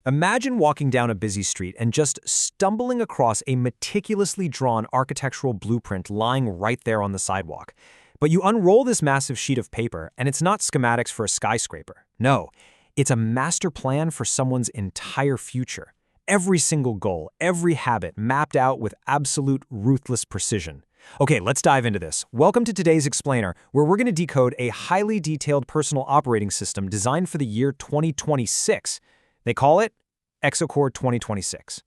Imagine walking down a busy street and just stumbling across a meticulously drawn architectural blueprint lying right there on the sidewalk. But you unroll this massive sheet of paper, and it's not schematics for a skyscraper. No, it's a master plan for someone's entire future. Every single goal, every habit mapped out with absolute ruthless precision. Okay, let's dive into this. Welcome to today's Explainer, where we're going to decode a highly detailed personal operating system designed for the year 2026. They call it Exocore 2026.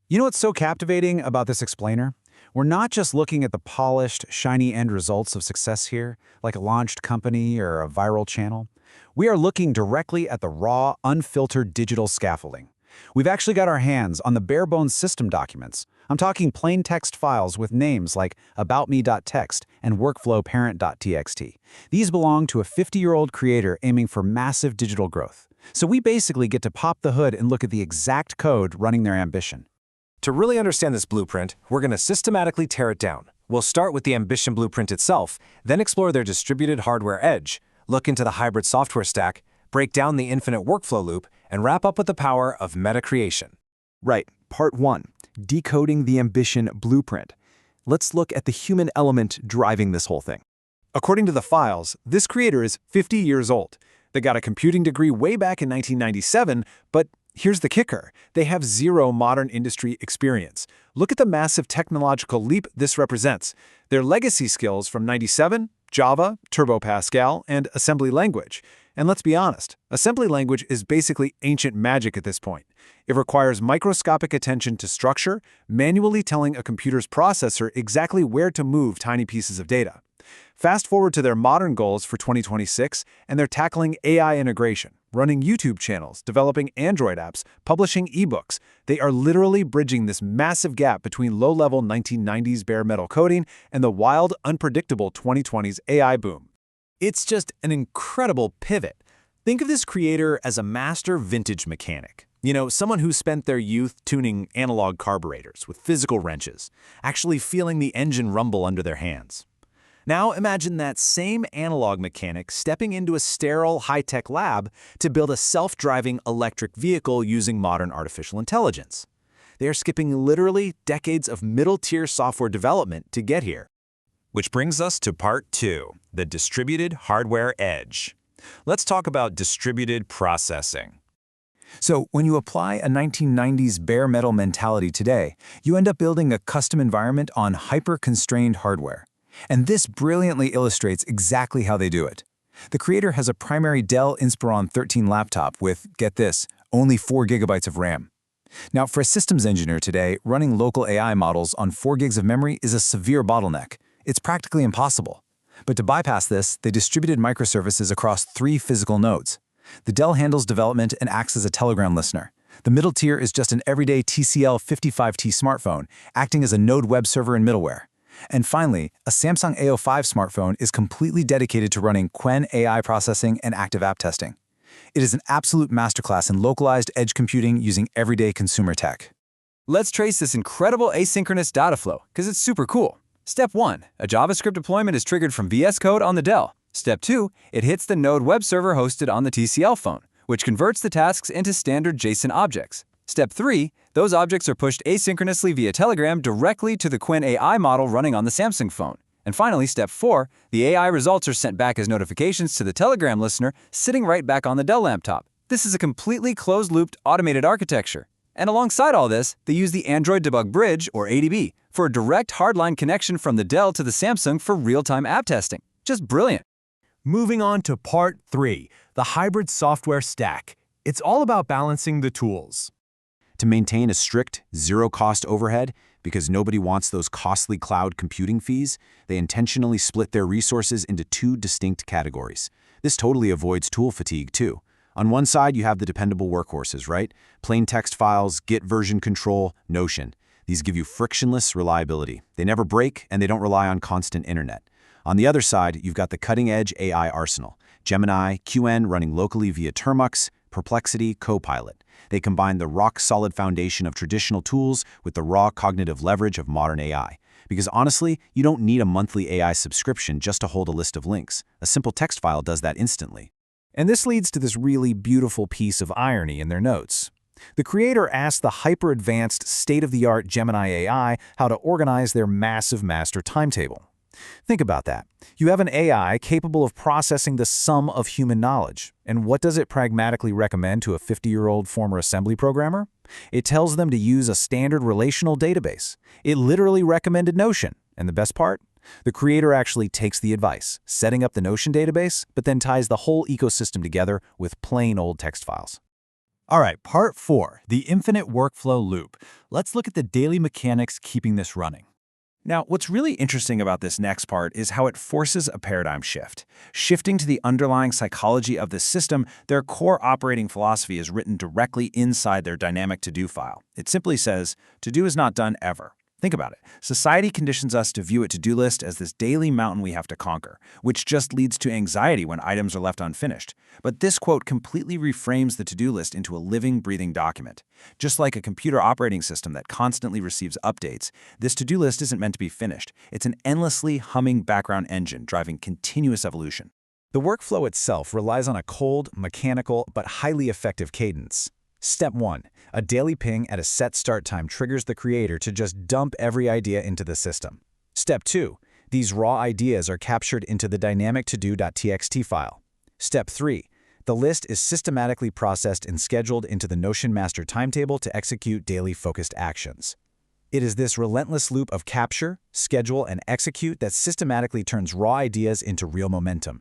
You know what's so captivating about this explainer? We're not just looking at the polished, shiny end results of success here, like a launched company or a viral channel. We are looking directly at the raw, unfiltered digital scaffolding. We've actually got our hands on the bare-bones system documents. I'm talking plain text files with names like aboutme.txt and workflowparent.txt. These belong to a 50-year-old creator aiming for massive digital growth. So we basically get to pop the hood and look at the exact code running their ambition. To really understand this blueprint, we're going to systematically tear it down. We'll start with the ambition blueprint itself, then explore their distributed hardware edge, look into the hybrid software stack, break down the infinite workflow loop, and wrap up with the power of meta creation. Right, part 1, decoding the ambition blueprint. Let's look at the human element driving this whole thing. According to the files, this creator is 50 years old. They got a computing degree way back in 1997, but here's the kicker. They have zero modern industry experience. Look at the massive technological leap this represents. Their legacy skills from 97, Java, Turbo Pascal, and assembly language. And let's be honest, assembly language is basically ancient magic at this point. It requires microscopic attention to structure, manually telling a computer's processor exactly where to move tiny pieces of data. Fast forward to their modern goals for 2026, and they're tackling AI integration, running YouTube channels, developing Android apps, publishing ebooks. They are literally bridging this massive gap between low-level 1990s bare metal coding and the wild, unpredictable 2020s AI boom. It's just an incredible pivot. Think of this creator as a master vintage mechanic. You know, someone who spent their youth tuning analog carburetors with physical wrenches, actually feeling the engine rumble under their hands. Now imagine that same analog mechanic stepping into a sterile, high-tech lab to build a self-driving electric vehicle using modern artificial intelligence. They are skipping literally decades of middle-tier software development to get here. Which brings us to part 2, the distributed hardware edge. Let's talk about distributed processing. So when you apply a 1990s bare metal mentality today, you end up building a custom environment on hyper-constrained hardware. And this brilliantly illustrates exactly how they do it. The creator has a primary Dell Inspiron 13 laptop with, get this, only 4 gigabytes of RAM. Now, for a systems engineer today, running local AI models on 4 gigs of memory is a severe bottleneck. It's practically impossible. But to bypass this, they distributed microservices across 3 physical nodes. The Dell handles development and acts as a Telegram listener. The middle tier is just an everyday TCL 55T smartphone, acting as a node web server and middleware. And finally, a Samsung A05 smartphone is completely dedicated to running Qwen AI processing and active app testing. It is an absolute masterclass in localized edge computing using everyday consumer tech. Let's trace this incredible asynchronous data flow, because it's super cool. Step 1, a JavaScript deployment is triggered from VS Code on the Dell. Step 2, it hits the node web server hosted on the TCL phone, which converts the tasks into standard JSON objects. Step 3, those objects are pushed asynchronously via Telegram directly to the Qwen AI model running on the Samsung phone. And finally, Step 4, the AI results are sent back as notifications to the Telegram listener sitting right back on the Dell laptop. This is a completely closed-looped automated architecture. And alongside all this, they use the Android Debug Bridge, or ADB, for a direct hardline connection from the Dell to the Samsung for real-time app testing. Just brilliant. Moving on to part 3, the hybrid software stack. It's all about balancing the tools. To maintain a strict, zero-cost overhead, because nobody wants those costly cloud computing fees, they intentionally split their resources into 2 distinct categories. This totally avoids tool fatigue, too. On one side, you have the dependable workhorses, right? Plain text files, Git version control, Notion. These give you frictionless reliability. They never break, and they don't rely on constant internet. On the other side, you've got the cutting-edge AI arsenal. Gemini, Qwen running locally via Termux, Perplexity, Copilot. They combine the rock-solid foundation of traditional tools with the raw cognitive leverage of modern AI. Because honestly, you don't need a monthly AI subscription just to hold a list of links. A simple text file does that instantly. And this leads to this really beautiful piece of irony in their notes. The creator asked the hyper-advanced, state-of-the-art Gemini AI how to organize their massive master timetable. Think about that. You have an AI capable of processing the sum of human knowledge. And what does it pragmatically recommend to a 50-year-old former assembly programmer? It tells them to use a standard relational database. It literally recommended Notion. And the best part? The creator actually takes the advice, setting up the Notion database, but then ties the whole ecosystem together with plain old text files. All right, part 4, the infinite workflow loop. Let's look at the daily mechanics keeping this running. Now, what's really interesting about this next part is how it forces a paradigm shift. Shifting to the underlying psychology of the system, their core operating philosophy is written directly inside their dynamic to-do file. It simply says, to-do is not done ever. Think about it. Society conditions us to view a to-do list as this daily mountain we have to conquer, which just leads to anxiety when items are left unfinished. But this quote completely reframes the to-do list into a living, breathing document. Just like a computer operating system that constantly receives updates, this to-do list isn't meant to be finished. It's an endlessly humming background engine driving continuous evolution. The workflow itself relies on a cold, mechanical, but highly effective cadence. Step 1. A daily ping at a set start time triggers the creator to just dump every idea into the system. Step 2. These raw ideas are captured into the dynamic to-do.txt file. Step 3. The list is systematically processed and scheduled into the Notion master timetable to execute daily focused actions. It is this relentless loop of capture, schedule, and execute that systematically turns raw ideas into real momentum.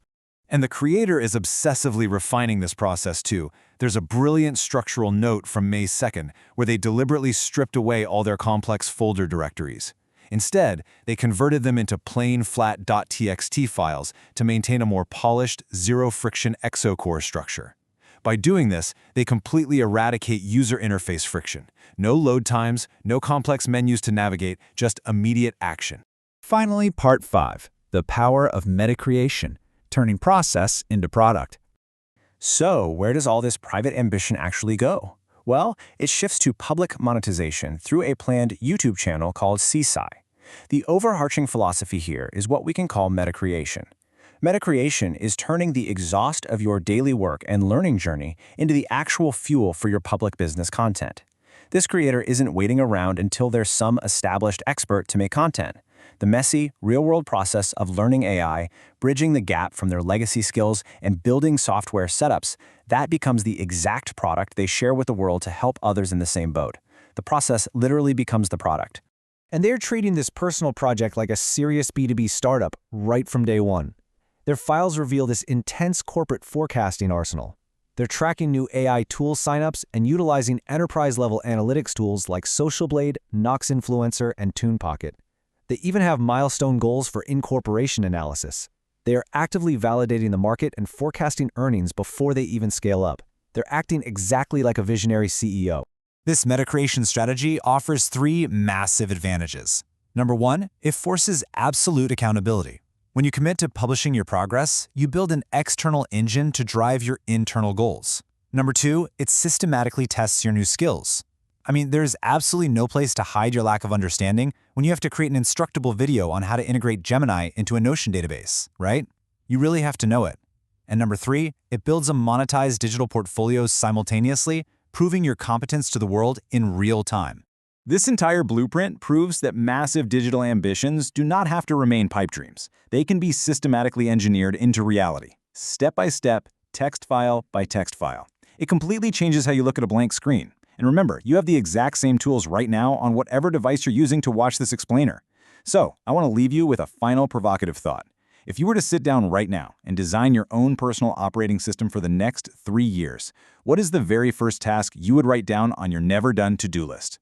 And the creator is obsessively refining this process too. There's a brilliant structural note from May 2nd where they deliberately stripped away all their complex folder directories. Instead, they converted them into plain flat .txt files to maintain a more polished, zero-friction Exocore structure. By doing this, they completely eradicate user interface friction. No load times, no complex menus to navigate, just immediate action. Finally, part 5. The power of meta-creation, turning process into product. So, where does all this private ambition actually go? Well, it shifts to public monetization through a planned YouTube channel called CSI. The overarching philosophy here is what we can call meta-creation. Meta-creation is turning the exhaust of your daily work and learning journey into the actual fuel for your public business content. This creator isn't waiting around until there's some established expert to make content. The messy, real-world process of learning AI, bridging the gap from their legacy skills, and building software setups, that becomes the exact product they share with the world to help others in the same boat. The process literally becomes the product. And they're treating this personal project like a serious B2B startup right from day one. Their files reveal this intense corporate forecasting arsenal. They're tracking new AI tool signups and utilizing enterprise-level analytics tools like Social Blade, Nox Influencer, and TunePocket. They even have milestone goals for incorporation analysis. They are actively validating the market and forecasting earnings before they even scale up. They're acting exactly like a visionary CEO. This meta-creation strategy offers 3 massive advantages. Number 1, it forces absolute accountability. When you commit to publishing your progress, you build an external engine to drive your internal goals. Number 2, it systematically tests your new skills. I mean, there's absolutely no place to hide your lack of understanding when you have to create an instructable video on how to integrate Gemini into a Notion database, right? You really have to know it. And number 3, it builds a monetized digital portfolio simultaneously, proving your competence to the world in real time. This entire blueprint proves that massive digital ambitions do not have to remain pipe dreams. They can be systematically engineered into reality, step by step, text file by text file. It completely changes how you look at a blank screen. And remember, you have the exact same tools right now on whatever device you're using to watch this explainer. So, I want to leave you with a final provocative thought. If you were to sit down right now and design your own personal operating system for the next 3 years, what is the very first task you would write down on your never-done to-do list?